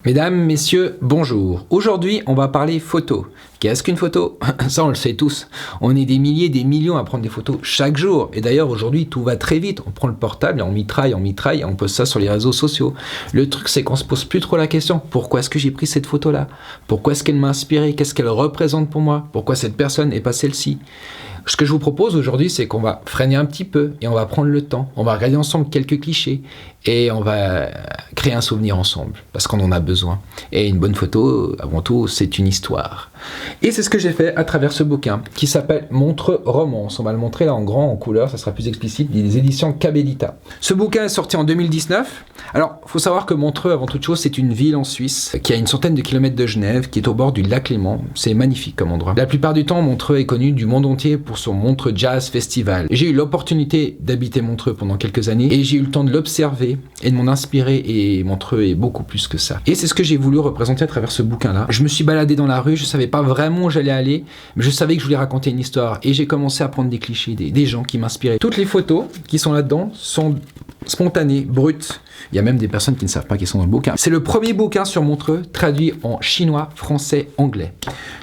Mesdames, messieurs, bonjour. Aujourd'hui, on va parler photo. Qu'est-ce qu'une photo? Ça, on le sait tous. On est des milliers, des millions à prendre des photos chaque jour. Et d'ailleurs, aujourd'hui, tout va très vite. On prend le portable et on mitraille, et on poste ça sur les réseaux sociaux. Le truc, c'est qu'on se pose plus trop la question. Pourquoi est-ce que j'ai pris cette photo-là? Pourquoi est-ce qu'elle m'a inspiré? Qu'est-ce qu'elle représente pour moi? Pourquoi cette personne et pas celle-ci? Ce que je vous propose aujourd'hui, c'est qu'on va freiner un petit peu et on va prendre le temps. On va regarder ensemble quelques clichés et on va créer un souvenir ensemble parce qu'on en a besoin. Et une bonne photo, avant tout, c'est une histoire. Et c'est ce que j'ai fait à travers ce bouquin qui s'appelle Montreux Romance. On va le montrer là en grand, en couleur, ça sera plus explicite, des éditions Cabellita. Ce bouquin est sorti en 2019. Alors, il faut savoir que Montreux, avant toute chose, c'est une ville en Suisse qui a une centaine de kilomètres de Genève, qui est au bord du lac Léman. C'est magnifique comme endroit. La plupart du temps, Montreux est connu du monde entier pour son Montreux Jazz Festival. J'ai eu l'opportunité d'habiter Montreux pendant quelques années et j'ai eu le temps de l'observer et de m'en inspirer, et Montreux est beaucoup plus que ça. Et c'est ce que j'ai voulu représenter à travers ce bouquin-là. Je me suis baladé dans la rue, je savais pas vraiment où j'allais aller, mais je savais que je voulais raconter une histoire et j'ai commencé à prendre des clichés, des gens qui m'inspiraient. Toutes les photos qui sont là-dedans sont spontanées, brutes. Il y a même des personnes qui ne savent pas qu'ils sont dans le bouquin. C'est le premier bouquin sur Montreux traduit en chinois, français, anglais.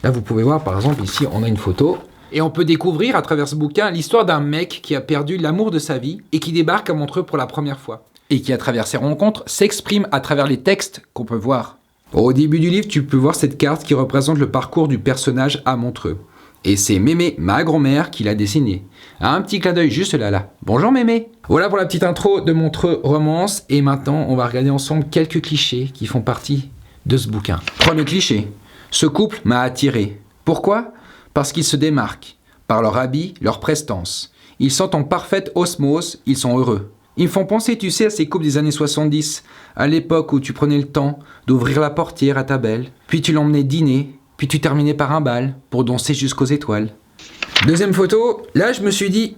Là, vous pouvez voir, par exemple, ici, on a une photo. Et on peut découvrir à travers ce bouquin l'histoire d'un mec qui a perdu l'amour de sa vie et qui débarque à Montreux pour la première fois. Et qui, à travers ses rencontres, s'exprime à travers les textes qu'on peut voir. Au début du livre, tu peux voir cette carte qui représente le parcours du personnage à Montreux. Et c'est Mémé, ma grand-mère, qui l'a dessinée. Un petit clin d'œil juste là. Bonjour Mémé. Voilà pour la petite intro de Montreux Romance. Et maintenant, on va regarder ensemble quelques clichés qui font partie de ce bouquin. Premier cliché. Ce couple m'a attiré. Pourquoi ? Parce qu'ils se démarquent. Par leur habit, leur prestance. Ils sont en parfaite osmose, ils sont heureux. Ils me font penser, tu sais, à ces couples des années 70, à l'époque où tu prenais le temps d'ouvrir la portière à ta belle, puis tu l'emmenais dîner, puis tu terminais par un bal pour danser jusqu'aux étoiles. Deuxième photo, là je me suis dit,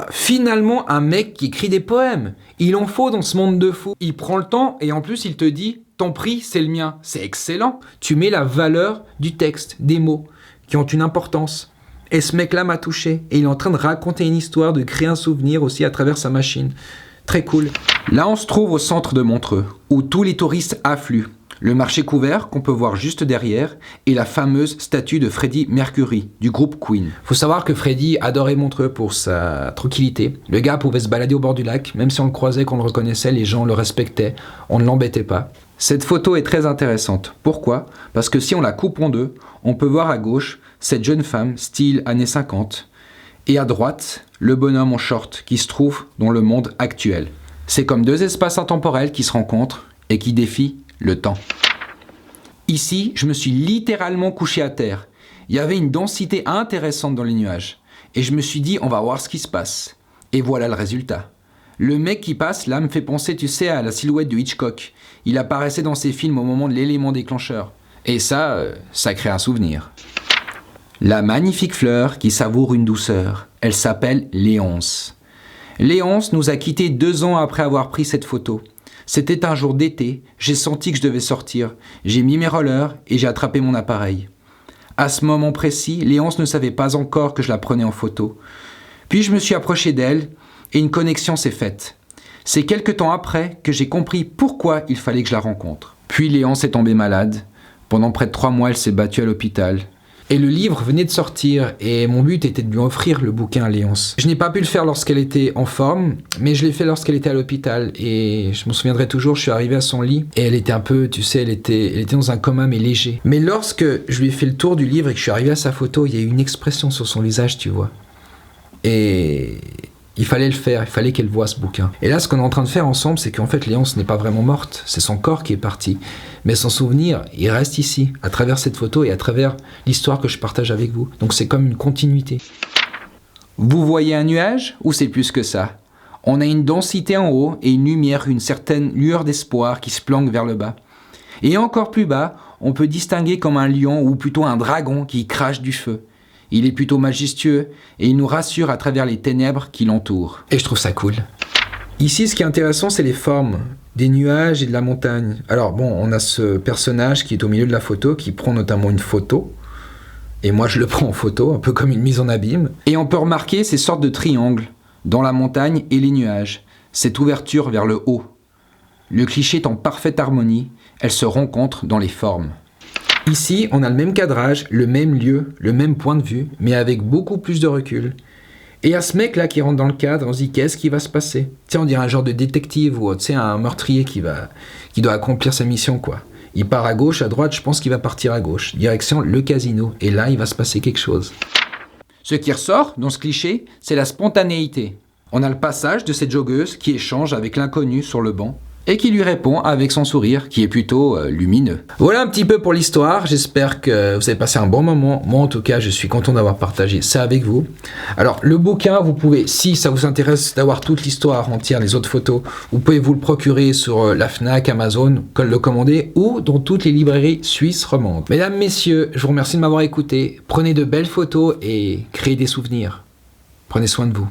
finalement un mec qui écrit des poèmes, il en faut dans ce monde de fous. Il prend le temps et en plus il te dit, ton prix c'est le mien, c'est excellent. Tu mets la valeur du texte, des mots qui ont une importance. Et ce mec-là m'a touché et il est en train de raconter une histoire, de créer un souvenir aussi à travers sa machine. Très cool. Là on se trouve au centre de Montreux, où tous les touristes affluent. Le marché couvert qu'on peut voir juste derrière et la fameuse statue de Freddie Mercury du groupe Queen. Faut savoir que Freddie adorait Montreux pour sa tranquillité. Le gars pouvait se balader au bord du lac, même si on le croisait, qu'on le reconnaissait, les gens le respectaient, on ne l'embêtait pas. Cette photo est très intéressante. Pourquoi ? Parce que si on la coupe en deux, on peut voir à gauche cette jeune femme, style années 50, et à droite, le bonhomme en short qui se trouve dans le monde actuel. C'est comme deux espaces intemporels qui se rencontrent et qui défient le temps. Ici, je me suis littéralement couché à terre. Il y avait une densité intéressante dans les nuages. Et je me suis dit, on va voir ce qui se passe. Et voilà le résultat. Le mec qui passe, là, me fait penser, tu sais, à la silhouette de Hitchcock. Il apparaissait dans ses films au moment de l'élément déclencheur. Et ça crée un souvenir. La magnifique fleur qui savoure une douceur, elle s'appelle Léonce. Léonce nous a quittés 2 ans après avoir pris cette photo. C'était un jour d'été, j'ai senti que je devais sortir. J'ai mis mes rollers et j'ai attrapé mon appareil. À ce moment précis, Léonce ne savait pas encore que je la prenais en photo. Puis je me suis approché d'elle et une connexion s'est faite. C'est quelque temps après que j'ai compris pourquoi il fallait que je la rencontre. Puis Léonce est tombée malade. Pendant près de 3 mois, elle s'est battue à l'hôpital. Et le livre venait de sortir et mon but était de lui offrir le bouquin à Léonce. Je n'ai pas pu le faire lorsqu'elle était en forme, mais je l'ai fait lorsqu'elle était à l'hôpital. Et je m'en souviendrai toujours, je suis arrivé à son lit et elle était un peu, tu sais, elle était dans un coma mais léger. Mais lorsque je lui ai fait le tour du livre et que je suis arrivé à sa photo, il y a eu une expression sur son visage, tu vois. Et il fallait le faire, il fallait qu'elle voie ce bouquin. Et là, ce qu'on est en train de faire ensemble, c'est qu'en fait, Léonce n'est pas vraiment morte, c'est son corps qui est parti. Mais son souvenir, il reste ici, à travers cette photo et à travers l'histoire que je partage avec vous. Donc c'est comme une continuité. Vous voyez un nuage ou c'est plus que ça ? On a une densité en haut et une lumière, une certaine lueur d'espoir qui se planque vers le bas. Et encore plus bas, on peut distinguer comme un lion ou plutôt un dragon qui crache du feu. Il est plutôt majestueux et il nous rassure à travers les ténèbres qui l'entourent. Et je trouve ça cool. Ici, ce qui est intéressant, c'est les formes des nuages et de la montagne. Alors bon, on a ce personnage qui est au milieu de la photo, qui prend notamment une photo. Et moi, je le prends en photo, un peu comme une mise en abîme. Et on peut remarquer ces sortes de triangles dans la montagne et les nuages. Cette ouverture vers le haut. Le cliché est en parfaite harmonie elles se rencontrent dans les formes. Ici, on a le même cadrage, le même lieu, le même point de vue, mais avec beaucoup plus de recul. Et il y a ce mec là qui rentre dans le cadre, on se dit qu'est-ce qui va se passer? Tu sais, on dirait un genre de détective ou tu sais, un meurtrier qui doit accomplir sa mission quoi. Il part à gauche, à droite, je pense qu'il va partir à gauche, direction le casino. Et là, il va se passer quelque chose. Ce qui ressort dans ce cliché, c'est la spontanéité. On a le passage de cette joggeuse qui échange avec l'inconnu sur le banc et qui lui répond avec son sourire qui est plutôt lumineux. Voilà un petit peu pour l'histoire, j'espère que vous avez passé un bon moment. Moi en tout cas, je suis content d'avoir partagé ça avec vous. Alors le bouquin, vous pouvez, si ça vous intéresse d'avoir toute l'histoire entière, les autres photos, vous pouvez vous le procurer sur la Fnac, Amazon, le commander ou dans toutes les librairies suisses romandes. Mesdames, messieurs, je vous remercie de m'avoir écouté. Prenez de belles photos et créez des souvenirs. Prenez soin de vous.